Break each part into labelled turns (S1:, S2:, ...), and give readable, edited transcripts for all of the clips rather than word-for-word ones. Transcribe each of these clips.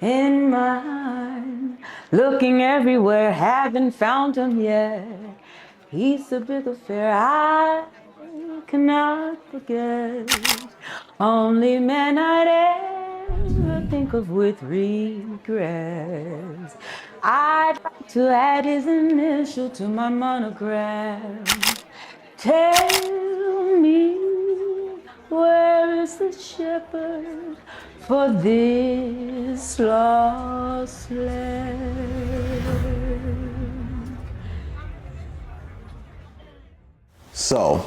S1: in mine. Looking everywhere, haven't found him yet. He's a big affair I cannot forget. Only man I'd ever think of with regrets. I'd like to add his initial to my monogram. Tell me, where is the shepherd for this lost land?
S2: So,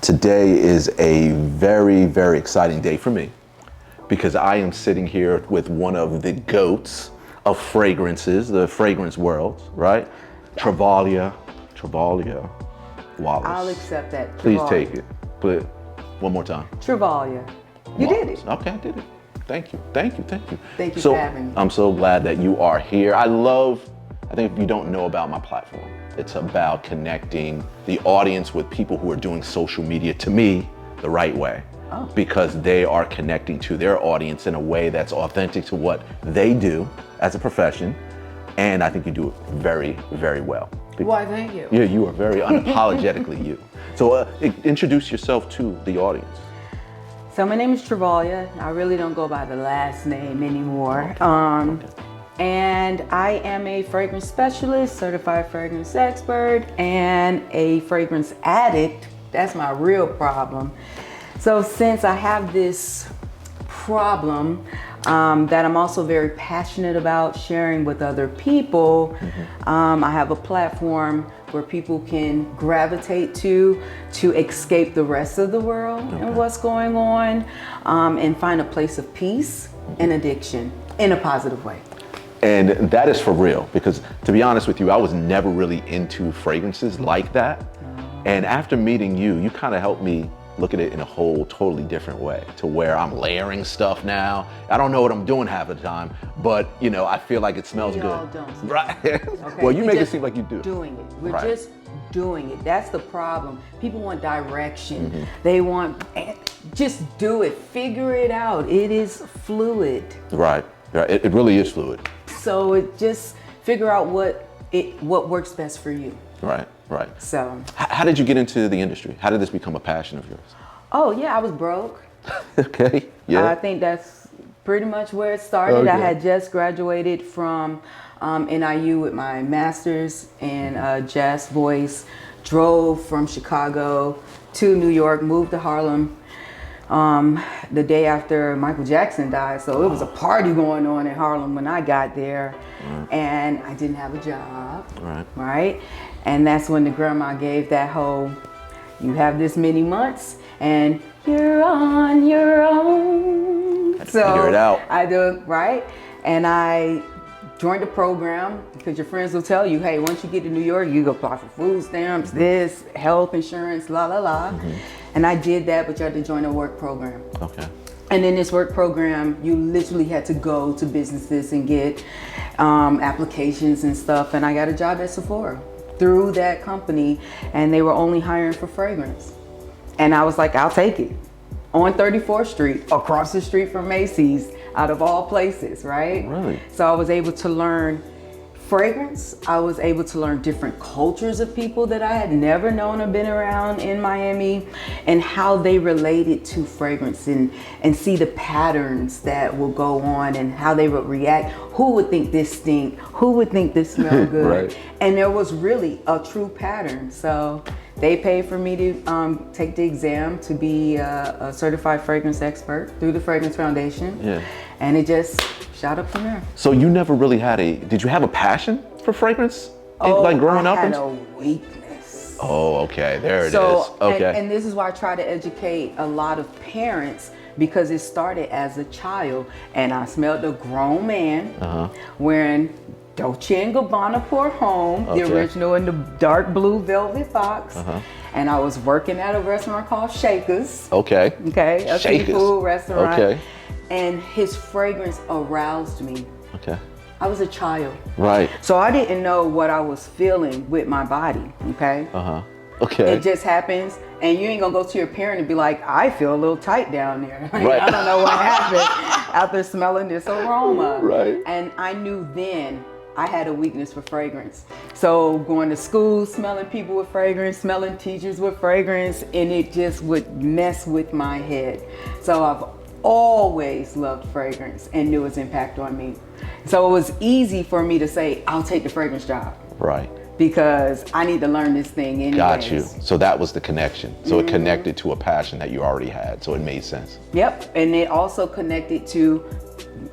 S2: today is a very, very exciting day for me because I am sitting here with one of the goats of fragrances, the fragrance world, right? Travaulya Wallace.
S1: I'll accept that.
S2: Please
S1: Travalia.
S2: take it. But one more time.
S1: Travalia. You
S2: Wallace.
S1: did it.
S2: Okay, I did it. Thank you. Thank you. Thank you.
S1: Thank you
S2: So,
S1: for having me.
S2: I'm so glad that you are here. I think if you don't know about my platform, it's about connecting the audience with people who are doing social media, to me, the right way.
S1: Oh.
S2: Because they are connecting to their audience in a way that's authentic to what they do as a profession. And I think you do it very, very well.
S1: Why, thank you.
S2: Yeah, you are very unapologetically you. So introduce yourself to the audience.
S1: So my name is Travalia. I really don't go by the last name anymore.
S2: Okay.
S1: And I am a fragrance specialist, certified fragrance expert, and a fragrance addict. That's my real problem. So since I have this problem that I'm also very passionate about sharing with other people, I have a platform where people can gravitate to escape the rest of the world and what's going on, and find a place of peace and addiction in a positive way.
S2: And that is for real, because to be honest with you, I was never really into fragrances like that. And after meeting you, you kind of helped me look at it in a whole totally different way, to where I'm layering stuff now. I don't know what I'm doing half the time, but you know, I feel like it smells
S1: We
S2: good.
S1: all don't.
S2: Right.
S1: Okay?
S2: Well, you
S1: We're
S2: make it
S1: just
S2: seem like you do.
S1: Doing it. We're
S2: Right.
S1: just doing it. That's the problem. People want direction. They want, just do it. Figure it out. It is fluid.
S2: Right. It really is fluid.
S1: So it just figure out what works best for you.
S2: Right.
S1: So.
S2: How did you get into the industry? How did this become a passion of yours?
S1: Oh yeah, I was broke.
S2: Okay. Yeah.
S1: I think that's pretty much where it started. I
S2: Okay.
S1: had just graduated from NIU with my master's in jazz voice, drove from Chicago to New York, moved to Harlem the day after Michael Jackson died. So it was a party going on in Harlem when I got there, and I didn't have a job, right? And that's when the grandma gave that whole, you have this many months and you're on your own. So
S2: figure it out.
S1: I do, right? And I joined the program because your friends will tell you, hey, once you get to New York, you go apply for food stamps, this, health insurance, la la la. And I did that, but you had to join a work program.
S2: Okay.
S1: And in this work program, you literally had to go to businesses and get applications and stuff. And I got a job at Sephora through that company, and they were only hiring for fragrance. And I was like, I'll take it. On 34th Street, across the street from Macy's, out of all places, right?
S2: Really?
S1: So I was able to learn fragrance. I was able to learn different cultures of people that I had never known or been around in Miami, and how they related to fragrance, and see the patterns that will go on and how they would react. Who would think this stink? Who would think this smell good?
S2: Right.
S1: And there was really a true pattern. So they paid for me to take the exam to be a certified fragrance expert through the Fragrance Foundation.
S2: Yeah.
S1: And it just shot up from there.
S2: So you never really did you have a passion for fragrance? Like growing up?
S1: I had a weakness.
S2: Oh, okay, there it is.
S1: So,
S2: Okay.
S1: and this is why I try to educate a lot of parents, because it started as a child, and I smelled a grown man wearing Dolce & Gabbana Port Home, the original in the dark blue velvet box. And I was working at a restaurant called Shakers.
S2: Okay.
S1: Okay, a
S2: Shakers.
S1: seafood restaurant.
S2: Okay.
S1: And his fragrance aroused me.
S2: Okay.
S1: I was a child.
S2: Right.
S1: So I didn't know what I was feeling with my body, okay?
S2: Okay.
S1: It just happens. And you ain't gonna go to your parent and be like, I feel a little tight down there. Like,
S2: Right.
S1: I don't know what happened after smelling this aroma.
S2: Right.
S1: And I knew then I had a weakness for fragrance. So going to school, smelling people with fragrance, smelling teachers with fragrance, and it just would mess with my head. So I've always loved fragrance and knew its impact on me. So it was easy for me to say, I'll take the fragrance job.
S2: Right.
S1: Because I need to learn this thing anyways.
S2: Got you. So that was the connection. So it connected to a passion that you already had. So it made sense.
S1: Yep. And it also connected to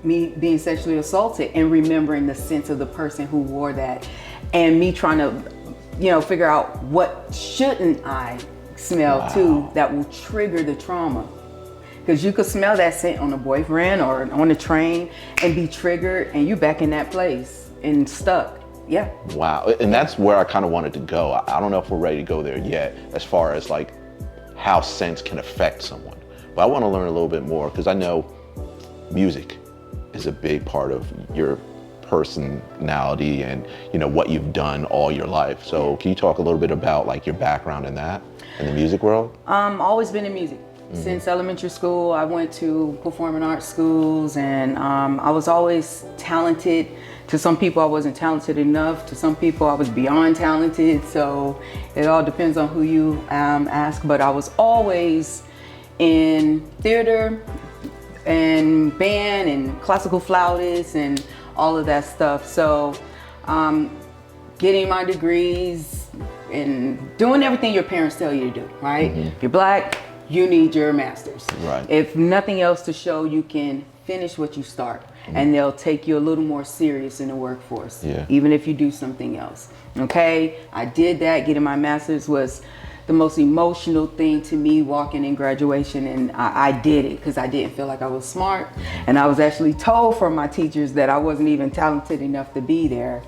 S1: me being sexually assaulted and remembering the sense of the person who wore that, and me trying to, figure out what shouldn't I smell too that will trigger the trauma. Because you could smell that scent on a boyfriend or on a train and be triggered, and you back in that place and stuck. Yeah.
S2: Wow. And that's where I kind of wanted to go. I don't know if we're ready to go there yet, as far as like how scents can affect someone. But I want to learn a little bit more, because I know music is a big part of your personality and what you've done all your life. So can you talk a little bit about like your background in that, in the music world?
S1: Always been in music. Since elementary school, I went to performing arts schools, and I was always talented. To some people, I wasn't talented enough. To some people, I was beyond talented. So it all depends on who you ask. But I was always in theater and band and classical flautist and all of that stuff. So getting my degrees and doing everything your parents tell you to do, right? If you're Black, you need your master's.
S2: Right.
S1: If nothing else to show you can finish what you start, and they'll take you a little more serious in the workforce, even if you do something else. Okay, I did that. Getting my master's was the most emotional thing to me, walking in graduation, and I did it because I didn't feel like I was smart, and I was actually told from my teachers that I wasn't even talented enough to be there.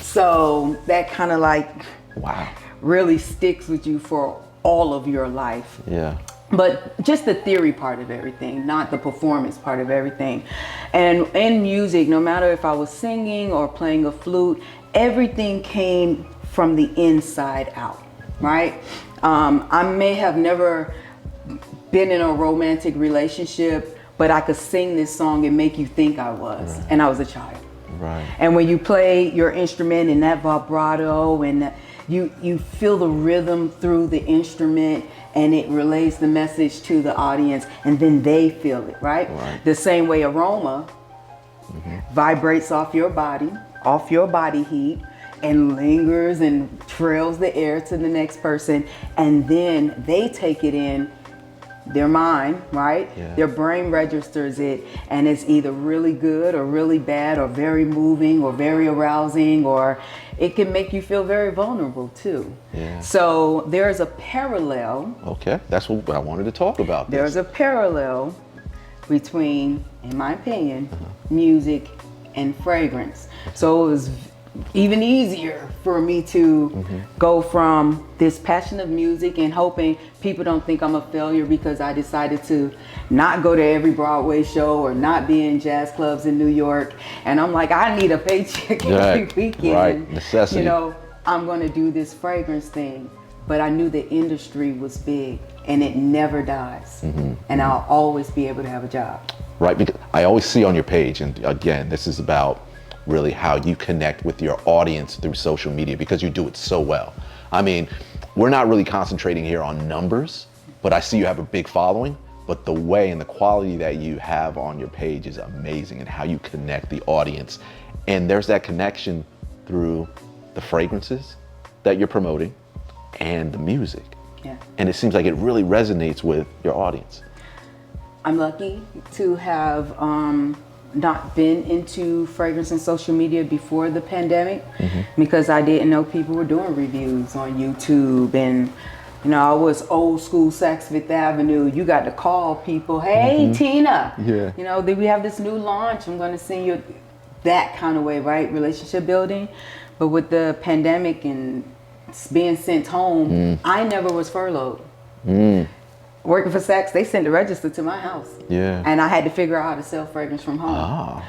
S1: So that kind of like really sticks with you for all of your life.
S2: Yeah.
S1: But just the theory part of everything, not the performance part of everything. And in music, no matter if I was singing or playing a flute, everything came from the inside out, right? I may have never been in a romantic relationship, but I could sing this song and make you think I was, and I was a child.
S2: Right.
S1: And when you play your instrument in that vibrato, and you feel the rhythm through the instrument, and it relays the message to the audience, and then they feel it, right? The same way aroma vibrates off your body heat, and lingers and trails the air to the next person, and then they take it in their mind, right? Their brain registers it, and it's either really good or really bad or very moving or very arousing, or it can make you feel very vulnerable too. So there's a parallel.
S2: Okay, that's what I wanted to talk about.
S1: There's a parallel between, in my opinion, music and fragrance. So it was even easier for me to go from this passion of music and hoping people don't think I'm a failure because I decided to not go to every Broadway show or not be in jazz clubs in New York. And I'm like, I need a paycheck every weekend.
S2: Right, necessity.
S1: I'm going to do this fragrance thing. But I knew the industry was big and it never dies. And I'll always be able to have a job.
S2: Right, because I always see on your page, and again, this is about really how you connect with your audience through social media, because you do it so well. I mean, we're not really concentrating here on numbers, but I see you have a big following, but the way and the quality that you have on your page is amazing, and how you connect the audience. And there's that connection through the fragrances that you're promoting and the music. And it seems like it really resonates with your audience.
S1: I'm lucky to have not been into fragrance and social media before the pandemic, because I didn't know people were doing reviews on YouTube. And I was old school Saks Fifth Avenue. You got to call people, hey, Tina, did we have this new launch? I'm going to send you, that kind of way, right? Relationship building. But with the pandemic and being sent home, I never was furloughed. working for Saks, they sent the register to my house.
S2: Yeah.
S1: And I had to figure out how to sell fragrance from home.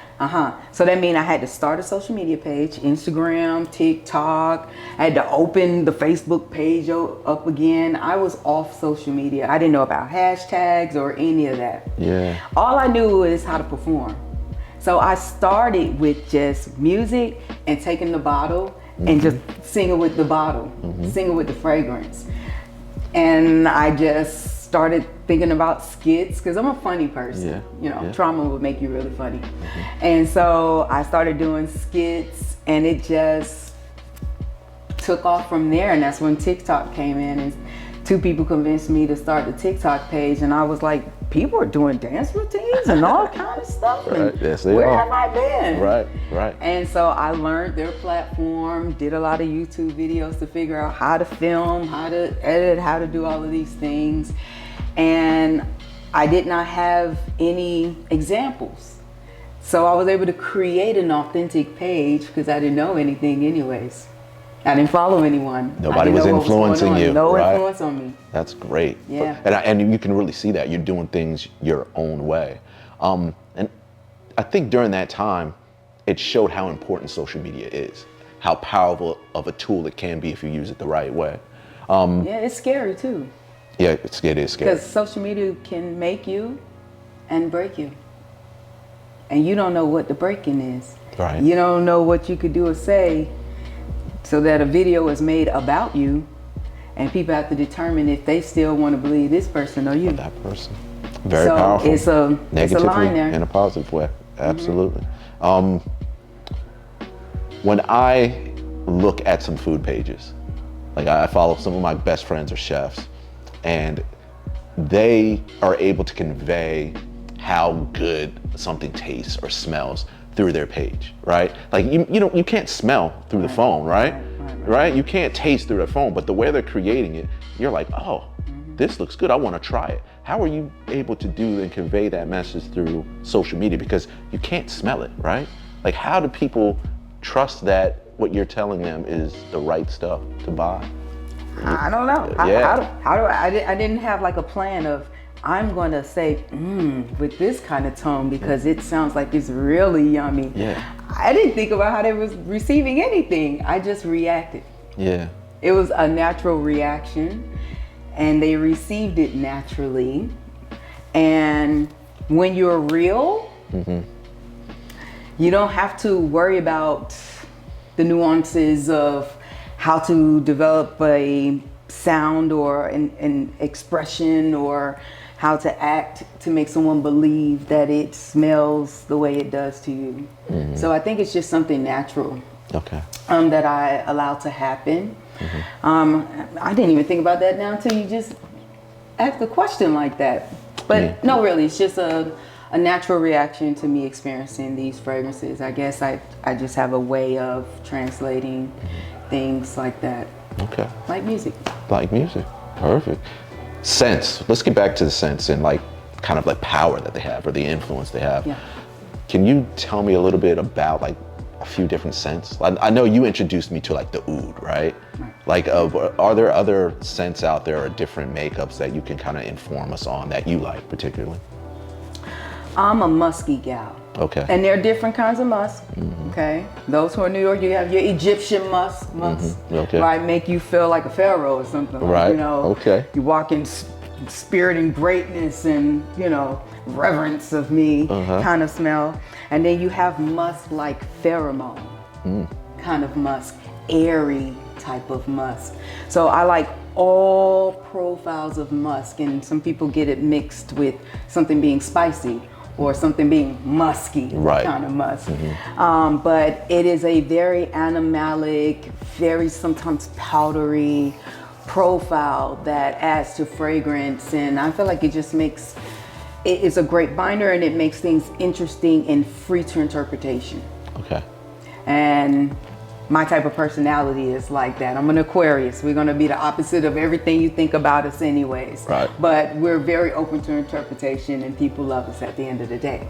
S1: So that means I had to start a social media page, Instagram, TikTok. I had to open the Facebook page up again. I was off social media. I didn't know about hashtags or any of that.
S2: Yeah.
S1: All I knew is how to perform. So I started with just music and taking the bottle and just singing with the bottle, singing with the fragrance. And I just started thinking about skits because I'm a funny person. Trauma would make you really funny. And so I started doing skits and it just took off from there. And that's when TikTok came in and 2 people convinced me to start the TikTok page. And I was like, people are doing dance routines and all kind of stuff. And
S2: Yes, they
S1: where
S2: are.
S1: have I been?
S2: Right.
S1: And so I learned their platform, did a lot of YouTube videos to figure out how to film, how to edit, how to do all of these things. And I did not have any examples. So I was able to create an authentic page because I didn't know anything anyways. I didn't follow anyone.
S2: Nobody was influencing you.
S1: No influence on me.
S2: That's great.
S1: Yeah.
S2: And you can really see that you're doing things your own way. And I think during that time, it showed how important social media is, how powerful of a tool it can be if you use it the right way.
S1: Yeah, it's scary too.
S2: Yeah, it is scary.
S1: Because social media can make you and break you. And you don't know what the breaking is.
S2: Right.
S1: You don't know what you could do or say so that a video is made about you and people have to determine if they still want to believe this person or you.
S2: That person. Very powerful.
S1: It's a line there.
S2: In a positive way. Absolutely. When I look at some food pages, like I follow some of my best friends are chefs, and they are able to convey how good something tastes or smells through their page, right? Like you can't smell through the phone, right? Right? You can't taste through the phone, but the way they're creating it, you're like, oh, this looks good. I want to try it. How are you able to do and convey that message through social media? Because you can't smell it, right? Like, how do people trust that what you're telling them is the right stuff to buy?
S1: I don't know. How do I didn't have like a plan of, I'm going to say, with this kind of tone because it sounds like it's really yummy.
S2: Yeah.
S1: I didn't think about how they was receiving anything. I just reacted.
S2: Yeah.
S1: It was a natural reaction and they received it naturally. And when you're real, you don't have to worry about the nuances of how to develop a sound or an expression or how to act to make someone believe that it smells the way it does to you. So I think it's just something natural that I allow to happen. I didn't even think about that now until you just asked a question like that. But no, really, it's just a natural reaction to me experiencing these fragrances. I guess I just have a way of translating things like that.
S2: Okay.
S1: Like music.
S2: Like music. Perfect. Scents. Let's get back to the scents and like kind of like power that they have or the influence they have.
S1: Yeah.
S2: Can you tell me a little bit about like a few different scents? I know you introduced me to like the oud, right? Like, are there other scents out there or different makeups that you can kind of inform us on that you like particularly?
S1: I'm a musky gal.
S2: Okay.
S1: And there are different kinds of musk. Okay. Those who are in New York, you have your Egyptian musk,
S2: Okay.
S1: right? Make you feel like a pharaoh or something.
S2: Right.
S1: You know.
S2: Okay.
S1: You walk in spirit and greatness and reverence of me kind of smell. And then you have musk like pheromone kind of musk, airy type of musk. So I like all profiles of musk, and some people get it mixed with something being spicy or something being musky kind of musk. But it is a very animalic, very sometimes powdery profile that adds to fragrance, and I feel like it just makes, it's a great binder and it makes things interesting and free to interpretation.
S2: Okay.
S1: And my type of personality is like that. I'm an Aquarius. We're gonna be the opposite of everything you think about us anyways.
S2: Right.
S1: But we're very open to interpretation and people love us at the end of the day.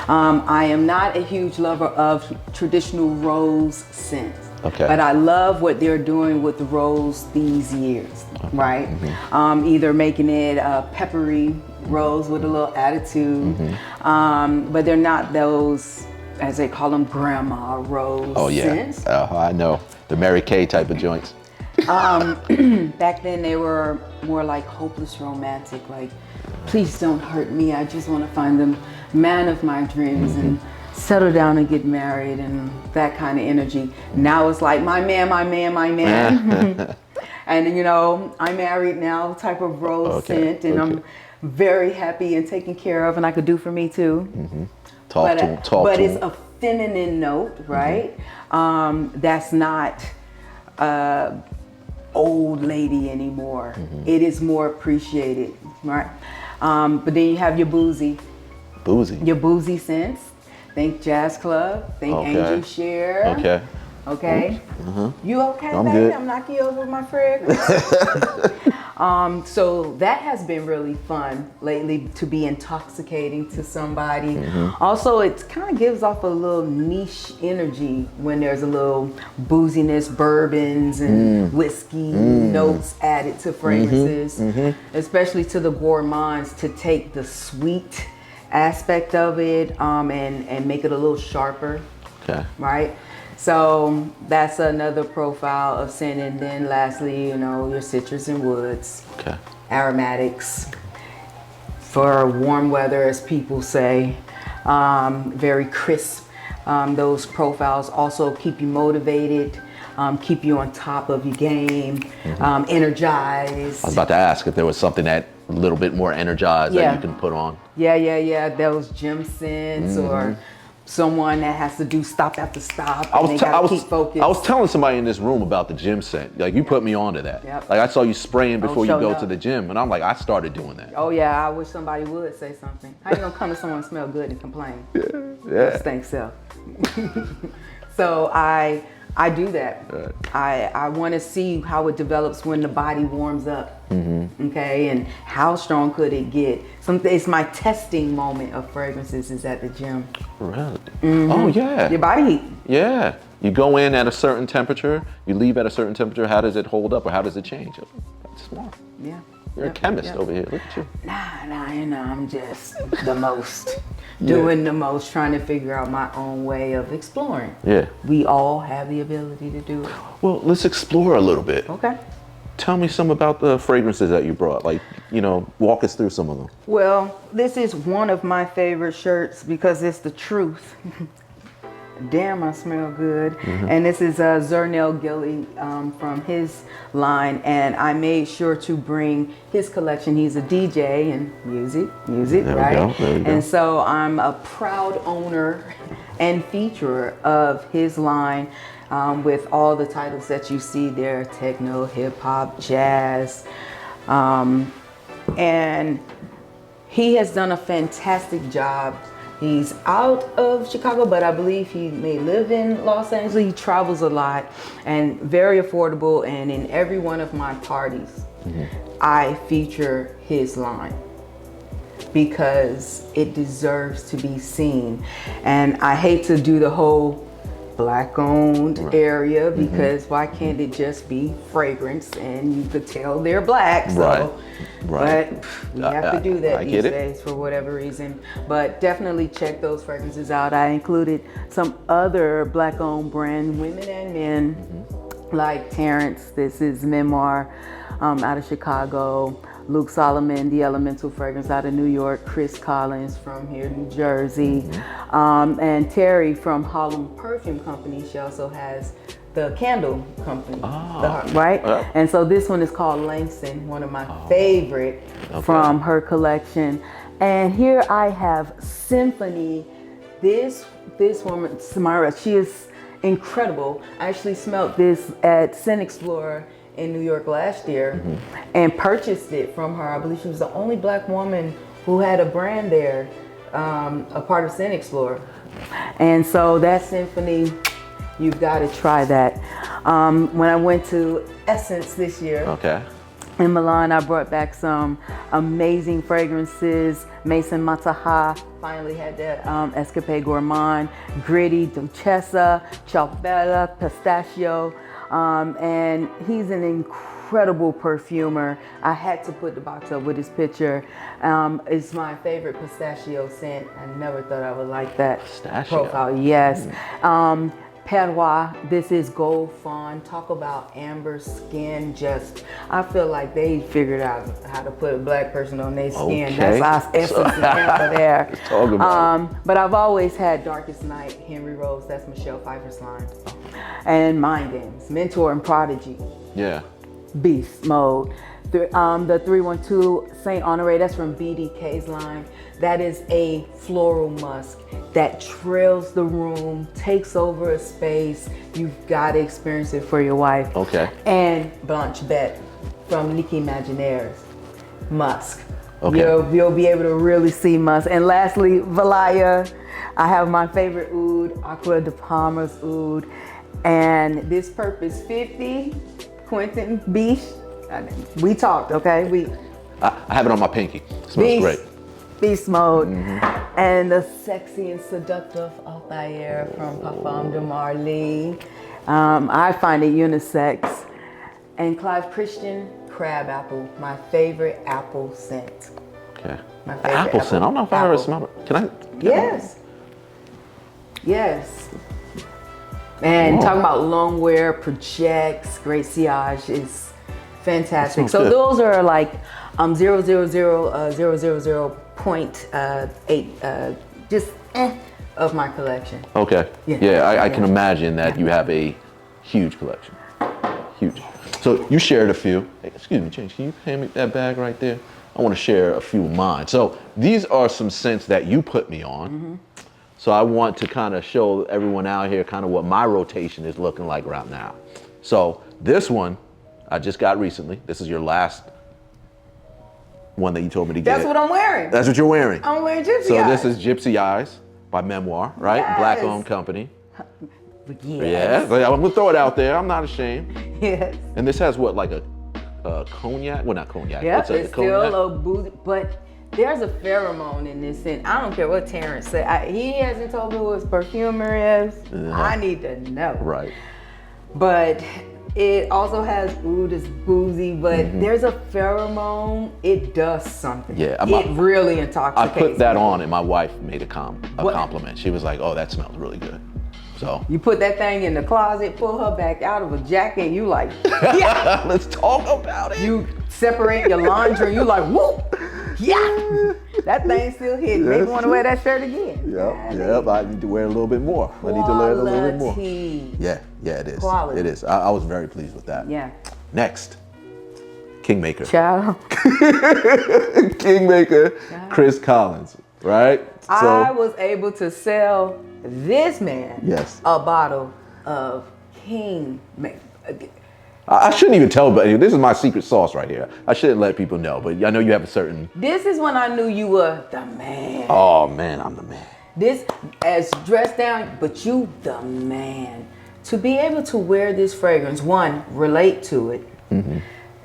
S1: I am not a huge lover of traditional rose scents.
S2: Okay.
S1: But I love what they're doing with the rose these years, right? Either making it a peppery rose with a little attitude, but they're not those, as they call them, grandma rose scents.
S2: I know. The Mary Kay type of joints.
S1: Back then they were more like hopeless romantic, like, please don't hurt me, I just want to find the man of my dreams and settle down and get married, and that kind of energy. Now it's like, my man, my man, my man. And you know, I'm married now type of rose scent, and I'm very happy and taken care of, and I could do for me too.
S2: Talk to
S1: but
S2: him.
S1: it's a feminine note, right? That's not old lady anymore. It is more appreciated, right? But then you have your boozy scents. Think jazz club. Think Angel Share. Okay. You okay,
S2: I'm
S1: baby?
S2: good.
S1: I'm knocking you over with my fragrance. So that has been really fun lately, to be intoxicating to somebody. Also, it kind of gives off a little niche energy when there's a little booziness, bourbons and whiskey notes added to fragrances, especially to the gourmands, to take the sweet aspect of it and make it a little sharper. Right? So that's another profile of scent. And then lastly, you know, your citrus and woods, aromatics for warm weather, as people say, very crisp. Those profiles also keep you motivated, keep you on top of your game, energized.
S2: I was about to ask if there was something that a little bit more energized that you can put on.
S1: Those gym scents or someone that has to do stop after stop.
S2: I was
S1: keep focused.
S2: I was telling somebody in this room about the gym scent. Like, you put me onto that. Like, I saw you spraying before you go to the gym, and I'm like, I started doing that.
S1: Oh yeah, I wish somebody would say something. How you gonna come to someone and smell good and complain? Stink self. So I do that. I want to see how it develops when the body warms up. Okay, and how strong could it get? It's my testing moment of fragrances is at the gym.
S2: Really? Oh yeah.
S1: Your body heat.
S2: Yeah. You go in at a certain temperature, you leave at a certain temperature. How does it hold up, or how does it change? That's smart.
S1: Yeah.
S2: You're a chemist over here. Look at you.
S1: Nah, you know, I'm just the most. Doing the most, trying to figure out my own way of exploring. We all have the ability to do it.
S2: Well, let's explore a little bit.
S1: Okay.
S2: Tell me some about the fragrances that you brought. Like, you know, walk us through some of them.
S1: Well, this is one of my favorite shirts because it's the truth. Damn, I smell good. And this is Zernel Gilly from his line, and I made sure to bring his collection. He's a DJ and music,
S2: There
S1: right?
S2: We go.
S1: And so I'm a proud owner and featurer of his line with all the titles that you see there: techno, hip hop, jazz, and he has done a fantastic job. He's out of Chicago, but I believe he may live in Los Angeles. He travels a lot and very affordable. And in every one of my parties, I feature his line because it deserves to be seen. And I hate to do the whole Black owned area because why can't it just be fragrance and you could tell they're Black? So, but we have to do that these days for whatever reason. But definitely check those fragrances out. I included some other Black owned brand, women and men, like Terrence. This is Memoir out of Chicago. Luke Solomon, the Elemental fragrance out of New York. Chris Collins from here, New Jersey. And Terry from Harlem Perfume Company. She also has the candle company, right? And so this one is called Langston, one of my favorite from her collection. And here I have Symphony. This woman, Samara, she is incredible. I actually smelled this at Scent Explorer in New York last year and purchased it from her. I believe she was the only Black woman who had a brand there, a part of Scent Explorer. And so that Symphony, you've got to try that. When I went to Essence this year, In Milan, I brought back some amazing fragrances. Mason Mataha finally had that Escapade Gourmand, Gritty, Duchessa, Ciabatta, Pistachio, and he's an incredible perfumer. I had to put the box up with his picture. It's my favorite pistachio scent. I never thought I would like that
S2: Pistachio.
S1: profile. Yes. Perrois, this is Gold Fawn. Talk about amber skin. I feel like they figured out how to put a black person on their skin.
S2: Okay.
S1: That's our essence of amber there.
S2: Let's talk about it.
S1: But I've always had Darkest Night, Henry Rose. That's Michelle Pfeiffer's line. And Mind Games, Mentor and Prodigy.
S2: Yeah.
S1: Beast Mode. The 312 Saint Honoré, that's from BDK's line. That is a floral musk that trails the room, takes over a space. You've got to experience it for your wife.
S2: Okay.
S1: And Blanche Bette from Nicki Imaginaires, musk.
S2: Okay.
S1: You'll be able to really see musk. And lastly, Valaya. I have my favorite oud, Aqua de Palmas oud. And this Purpose 50, Quentin Beach. We talked, okay?
S2: I have it on my pinky. It smells great.
S1: Beast Mode. And the Sexy and Seductive Altair from Parfum de Marly. I find it unisex. And Clive Christian Crab Apple, my favorite apple scent.
S2: Okay.
S1: My favorite
S2: Apple scent. I don't know if I ever smelled it. Can I?
S1: Yes. Yes. And talking about long wear, projects, great sillage is fantastic. So
S2: good.
S1: those are like 0.8 just of my collection.
S2: Okay.
S1: Yeah.
S2: Yeah, I can imagine that you have a huge collection. Huge. So you shared a few. Hey, excuse me, James, can you hand me that bag right there? I want to share a few of mine. So these are some scents that you put me on. So I want to kind of show everyone out here kind of what my rotation is looking like right now. So this one I just got recently. This is your last one that you told me to get.
S1: That's what I'm wearing.
S2: That's what you're wearing.
S1: I'm wearing Gypsy
S2: So
S1: Eyes.
S2: this is Gypsy Eyes by Memoir, right?
S1: Yes.
S2: Black-owned company.
S1: Yes.
S2: Yeah, I'm gonna throw it out there. I'm not ashamed.
S1: Yes.
S2: And this has what, like a cognac? Well, not cognac.
S1: Yep,
S2: a
S1: it's still a boozy, but there's a pheromone in this scent. I don't care what Terrence said. He hasn't told me who his perfumer is. I need to know.
S2: Right.
S1: But it also has oud, it's boozy, but there's a pheromone. It does something.
S2: Yeah,
S1: it really intoxicates.
S2: I put that
S1: me.
S2: on, and my wife made a compliment. She was like, "Oh, that smells really good." So
S1: You put that thing in the closet, pull her back out of a jacket, and you like, yeah.
S2: let's talk about it.
S1: You separate your laundry, you like, whoop, yeah. That thing's still hidden. Maybe want to wear that shirt again.
S2: Yep. I need to wear a little bit more. I need to learn a little bit more.
S1: Quality.
S2: Yeah, it is.
S1: Quality.
S2: It is. I was very pleased with that.
S1: Yeah.
S2: Next, Kingmaker.
S1: Child.
S2: Kingmaker, Chris Collins, right?
S1: I was able to sell this man
S2: a
S1: bottle of Kingmaker.
S2: I shouldn't even tell, but this is my secret sauce right here. I shouldn't let people know, but I know you have a certain.
S1: This is when I knew you were the man.
S2: Oh man, I'm the man.
S1: This as dressed down, but you the man. To be able to wear this fragrance, one, relate to it.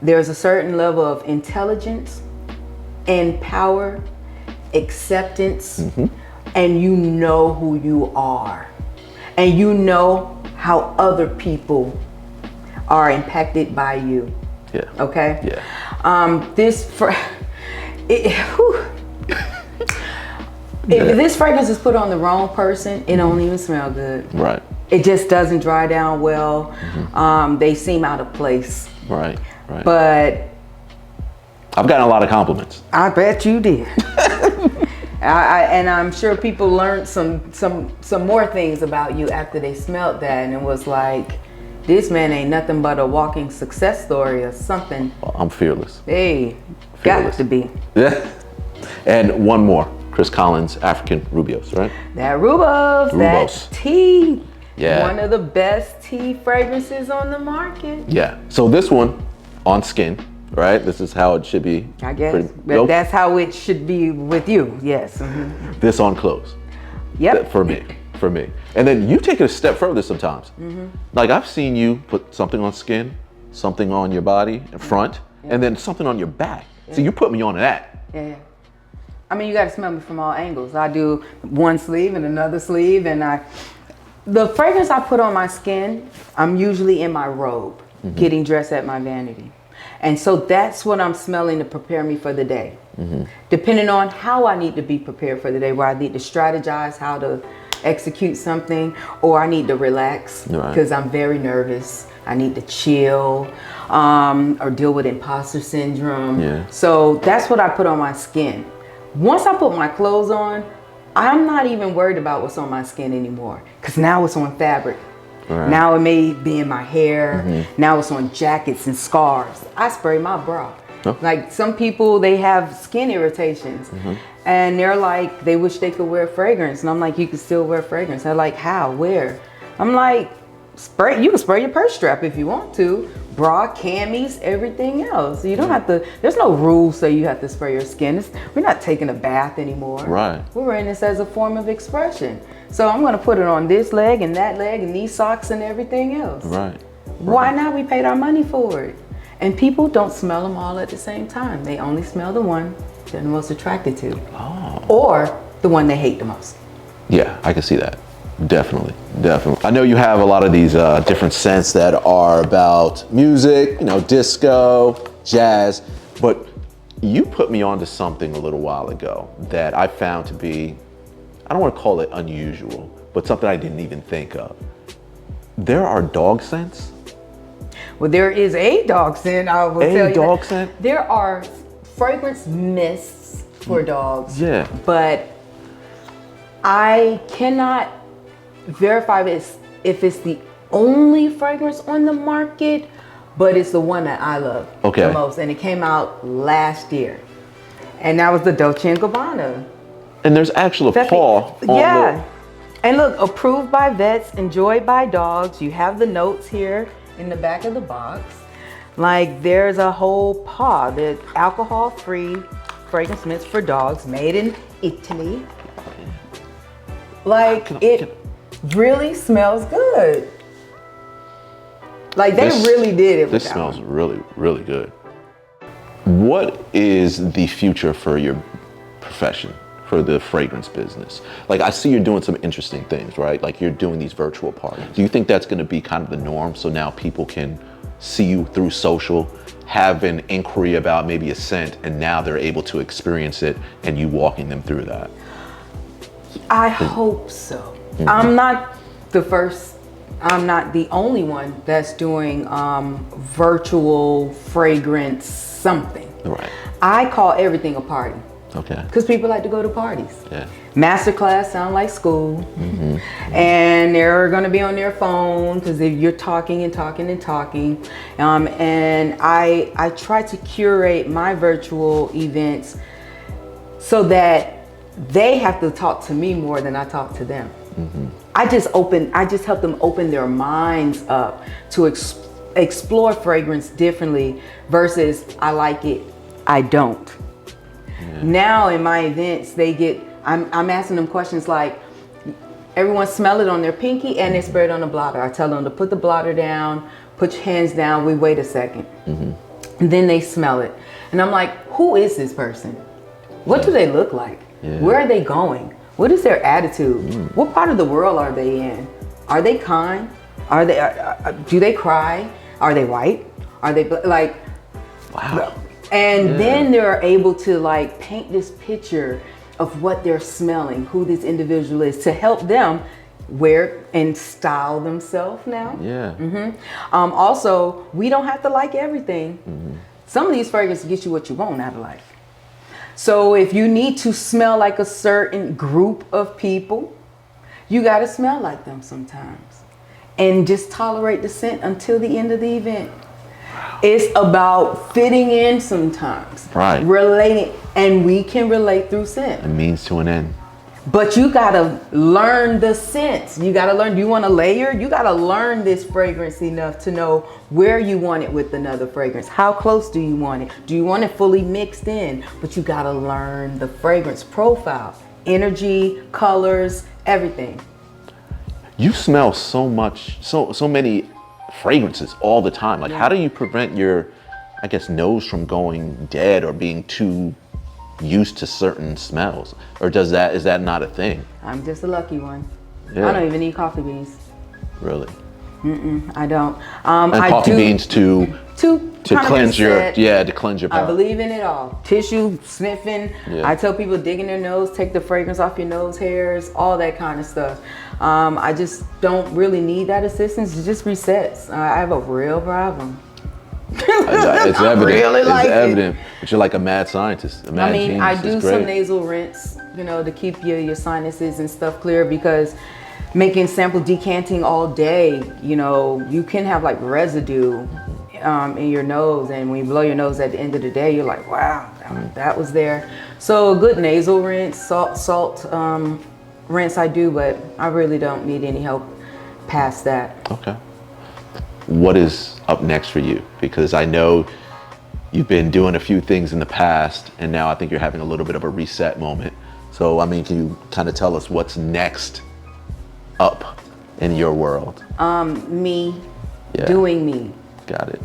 S1: There's a certain level of intelligence and power, acceptance, and you know who you are. And you know how other people are impacted by you.
S2: Yeah.
S1: Okay?
S2: Yeah.
S1: If this fragrance is put on the wrong person, it don't even smell good.
S2: Right.
S1: It just doesn't dry down well. They seem out of place.
S2: Right.
S1: But
S2: I've gotten a lot of compliments.
S1: I bet you did. And I'm sure people learned some more things about you after they smelled that, and it was like, this man ain't nothing but a walking success story or something.
S2: I'm fearless.
S1: Hey,
S2: Fearless.
S1: got to be.
S2: Yeah. And one more, Chris Collins, African Rubios, right?
S1: That Rubos, that tea.
S2: Yeah.
S1: One of the best tea fragrances on the market.
S2: Yeah. So this one on skin, right? This is how it should be.
S1: I guess. But that's how it should be with you. Yes.
S2: This on clothes.
S1: Yep.
S2: For me. And then you take it a step further sometimes. Like I've seen you put something on skin, something on your body in front, and then something on your back. So you put me on that.
S1: Yeah. I mean, you got to smell me from all angles. I do one sleeve and another sleeve, and the fragrance I put on my skin, I'm usually in my robe, getting dressed at my vanity. And so that's what I'm smelling to prepare me for the day. Depending on how I need to be prepared for the day, where I need to strategize how to execute something, or I need to relax because I'm very nervous. I need to chill, or deal with imposter syndrome. So that's what I put on my skin. Once I put my clothes on, I'm not even worried about what's on my skin anymore, because now it's on fabric. Now it may be in my hair. Now it's on jackets and scarves. I spray my bra. Like some people, they have skin irritations, and they're like, they wish they could wear fragrance. And I'm like, you can still wear fragrance. They're like, how, where? I'm like, spray. You can spray your purse strap if you want to. Bra, camis, everything else. You don't have to, there's no rules say you have to spray your skin. We're not taking a bath anymore. We're wearing this as a form of expression. So I'm gonna put it on this leg and that leg and these socks and everything else. Why not? We paid our money for it. And people don't smell them all at the same time. They only smell the one they're the most attracted to. Or the one they hate the most.
S2: Yeah, I can see that. Definitely. I know you have a lot of these different scents that are about music, disco, jazz, but you put me onto something a little while ago that I found to be, I don't want to call it unusual, but something I didn't even think of. There are dog scents?
S1: Well, there is a dog scent, I will tell you.
S2: A dog scent?
S1: There are fragrance mists for dogs. But I cannot verify if it's the only fragrance on the market, but it's the one that I love the most. And it came out last year. And that was the Dolce & Gabbana.
S2: And there's actually a paw on
S1: And look, approved by vets, enjoyed by dogs. You have the notes here in the back of the box. Like, there's a whole paw. The alcohol-free fragrance mints for dogs, made in Italy. Like, it really smells good. Like, they really did it.
S2: This smells really, really good. What is the future for your profession, for the fragrance business? Like, I see you're doing some interesting things, right? Like, you're doing these virtual parties. Do you think that's going to be kind of the norm? So now people can see you through social, have an inquiry about maybe a scent, and now they're able to experience it and you walking them through that?
S1: I hope so. I'm not the first, I'm not the only one that's doing virtual fragrance something. I call everything a party. Because people like to go to parties. Masterclass sound like school. And they're going to be on their phone because you're talking and talking and talking. And I try to curate my virtual events so that they have to talk to me more than I talk to them. I just help them open their minds up to explore fragrance differently versus I like it, I don't. Now in my events, I'm asking them questions like, everyone smell it on their pinky and they spray it on the blotter. I tell them to put the blotter down, put your hands down, we wait a second. And then they smell it. And I'm like, who is this person? What do they look like? Where are they going? What is their attitude? What part of the world are they in? Are they kind? Are they? Do they cry? Are they white? Are they like?
S2: Wow.
S1: And then they're able to like paint this picture of what they're smelling, who this individual is, to help them wear and style themselves now. Also, we don't have to like everything. Some of these fragrances get you what you want out of life. So if you need to smell like a certain group of people, you got to smell like them sometimes. And just tolerate the scent until the end of the event. It's about fitting in sometimes. Relating, and we can relate through scent.
S2: A means to an end.
S1: But you gotta learn the scents. You gotta learn, do you wanna layer? You gotta learn this fragrance enough to know where you want it with another fragrance. How close do you want it? Do you want it fully mixed in? But you gotta learn the fragrance profile, energy, colors, everything.
S2: You smell so much, so many fragrances all the time. Like, how do you prevent your I guess, nose from going dead or being too used to certain smells? Or is that not a thing?
S1: I'm just a lucky one.
S2: Yeah.
S1: I don't even need coffee beans.
S2: Really?
S1: I don't.
S2: And
S1: I
S2: coffee
S1: do,
S2: beans to
S1: kind of
S2: cleanse
S1: reset.
S2: to cleanse your
S1: I
S2: palate.
S1: believe in it all. Tissue, sniffing.
S2: Yeah.
S1: I tell people digging their nose, take the fragrance off your nose hairs, all that kind of stuff. I just don't really need that assistance. It just resets. I have a real problem.
S2: It's
S1: I
S2: evident.
S1: really like
S2: it's
S1: it.
S2: evident. But you're like a mad scientist. A mad
S1: I mean,
S2: genius.
S1: I do
S2: It's great.
S1: some nasal rinse, to keep your sinuses and stuff clear, because making sample decanting all day, you can have like residue in your nose, and when you blow your nose at the end of the day, you're like, wow, that was there. So a good nasal rinse, salt rinse I do, but I really don't need any help past that.
S2: Okay. What is up next for you? Because I know you've been doing a few things in the past, and now I think you're having a little bit of a reset moment. So, I mean, can you kind of tell us what's next up in your world?
S1: Me,
S2: Yeah.
S1: doing me.
S2: Got it.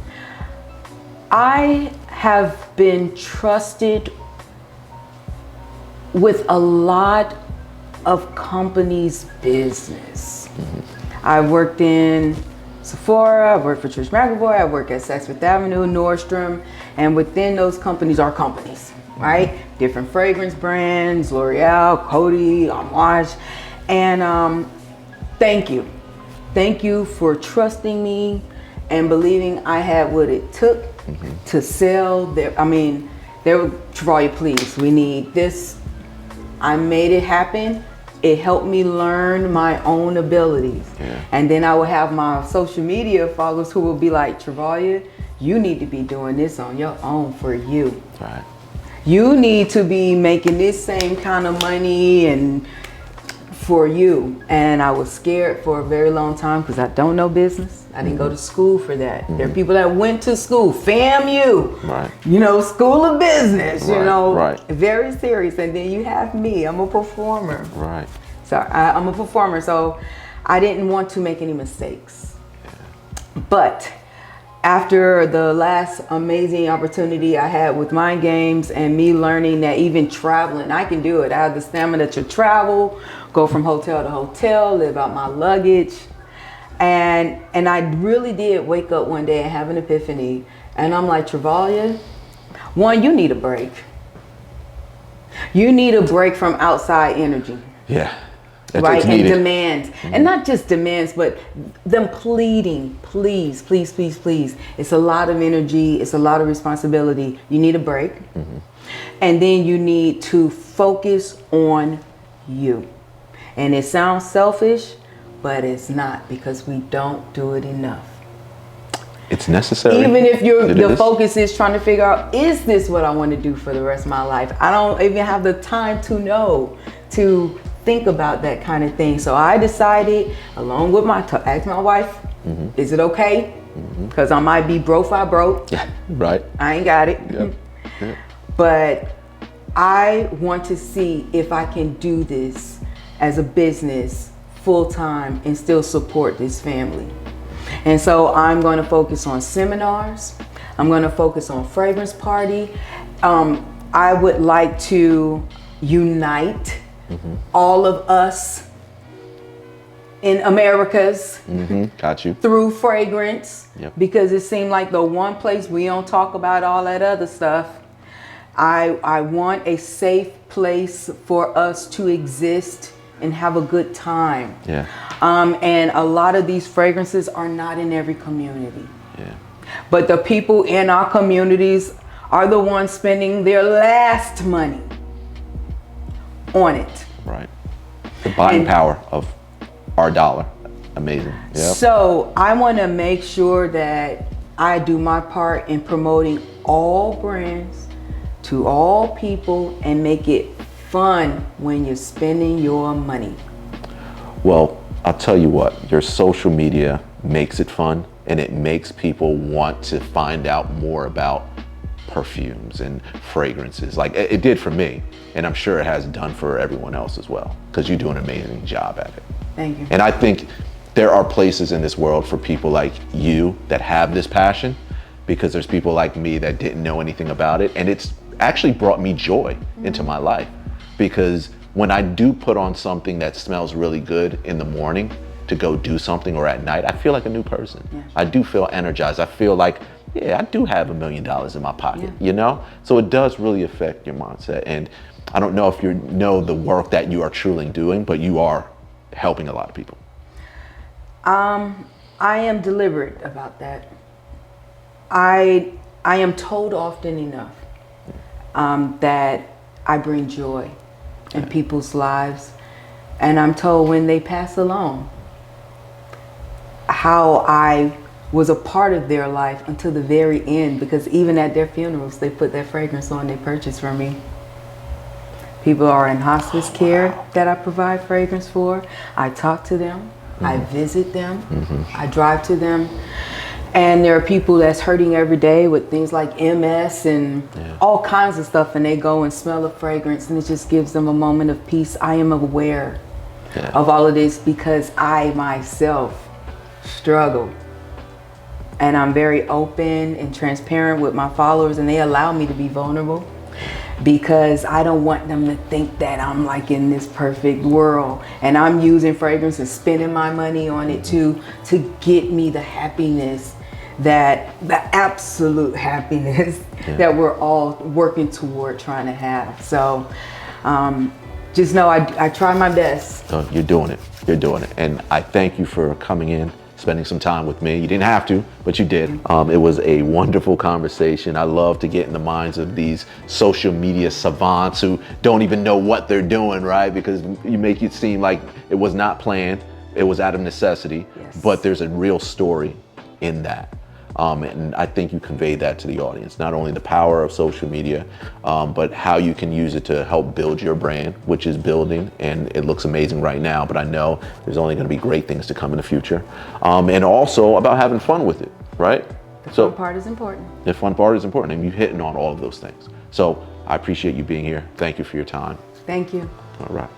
S1: I have been trusted with a lot of companies' business. I worked in Sephora, I worked for Trish McEvoy, I work at Saks Fifth Avenue, Nordstrom, and within those companies are companies, right? Different fragrance brands, L'Oreal, Coty, Amouage, and thank you. Thank you for trusting me and believing I had what it took to sell their, they were, Travalia, please, we need this. I made it happen. It helped me learn my own abilities.
S2: Yeah.
S1: And then I will have my social media followers who will be like, Travalia, you need to be doing this on your own for you.
S2: Right.
S1: You need to be making this same kind of money and for you. And I was scared for a very long time because I don't know business. I didn't go to school for that. There are people that went to school, FAMU,
S2: Right.
S1: School of Business,
S2: Right.
S1: very serious. And then you have me, I'm a performer.
S2: Right.
S1: So I'm a performer, so I didn't want to make any mistakes. But after the last amazing opportunity I had with Mind Games and me learning that even traveling, I can do it. I have the stamina to travel, go from hotel to hotel, live out my luggage. And I really did wake up one day and have an epiphany. And I'm like, Travalia, one, you need a break. You need a break from outside energy.
S2: Yeah. That's
S1: Right,
S2: what's
S1: and
S2: needed.
S1: demands, and not just demands, but them pleading, please, please, please, please. It's a lot of energy, it's a lot of responsibility. You need a break, and then you need to focus on you. And it sounds selfish, but it's not, because we don't do it enough.
S2: It's necessary.
S1: Even if
S2: It
S1: the
S2: is.
S1: focus is trying to figure out, is this what I want to do for the rest of my life? I don't even have the time to think about that kind of thing. So I decided, along with asked my wife, is it okay? Because I might be broke if I broke.
S2: Yeah. Right.
S1: I ain't got it.
S2: Yep. Yep.
S1: But I want to see if I can do this as a business full time and still support this family. And so I'm going to focus on seminars. I'm going to focus on fragrance party. I would like to unite all of us in Americas
S2: Got you.
S1: through fragrance,
S2: Yep.
S1: because it seemed like the one place we don't talk about all that other stuff. I want a safe place for us to exist and have a good time.
S2: Yeah.
S1: And a lot of these fragrances are not in every community.
S2: Yeah.
S1: But the people in our communities are the ones spending their last money on it.
S2: Right. The buying
S1: And-
S2: power of our dollar. Amazing. Yep.
S1: So I want to make sure that I do my part in promoting all brands to all people and make it fun when you're spending your money.
S2: Well, I'll tell you what, your social media makes it fun, and it makes people want to find out more about perfumes and fragrances. Like it did for me, and I'm sure it has done for everyone else as well, because you do an amazing job at it.
S1: Thank you.
S2: And I think there are places in this world for people like you that have this passion because there's people like me that didn't know anything about it. And it's actually brought me joy into my life, because when I do put on something that smells really good in the morning to go do something, or at night, I feel like a new person.
S1: Yeah.
S2: I do feel energized. I feel like, yeah, I do have $1 million in my pocket, you know? So it does really affect your mindset. And I don't know if you know the work that you are truly doing, but you are helping a lot of people.
S1: I am deliberate about that. I am told often enough that I bring joy in people's lives, and I'm told when they pass along how I was a part of their life until the very end, because even at their funerals they put that fragrance on they purchased from me. People are in hospice care that I provide fragrance for. I talk to them, I visit them, I drive to them. And there are people that's hurting every day with things like MS and all kinds of stuff, and they go and smell a fragrance and it just gives them a moment of peace. I am aware of all of this because I myself struggle. And I'm very open and transparent with my followers, and they allow me to be vulnerable because I don't want them to think that I'm like in this perfect world and I'm using fragrance and spending my money on it to get me the happiness, that the absolute happiness that we're all working toward trying to have. So just know I try my best.
S2: So you're doing it. You're doing it. And I thank you for coming in, spending some time with me. You didn't have to, but you did. It was a wonderful conversation. I love to get in the minds of these social media savants who don't even know what they're doing, right? Because you make it seem like it was not planned, it was out of necessity, but there's a real story in that. And I think you conveyed that to the audience, not only the power of social media, but how you can use it to help build your brand, which is building, and it looks amazing right now, but I know there's only going to be great things to come in the future. And also about having fun with it, right?
S1: The fun part is important.
S2: The fun part is important, and you're hitting on all of those things. So I appreciate you being here. Thank you for your time.
S1: Thank you.
S2: All right.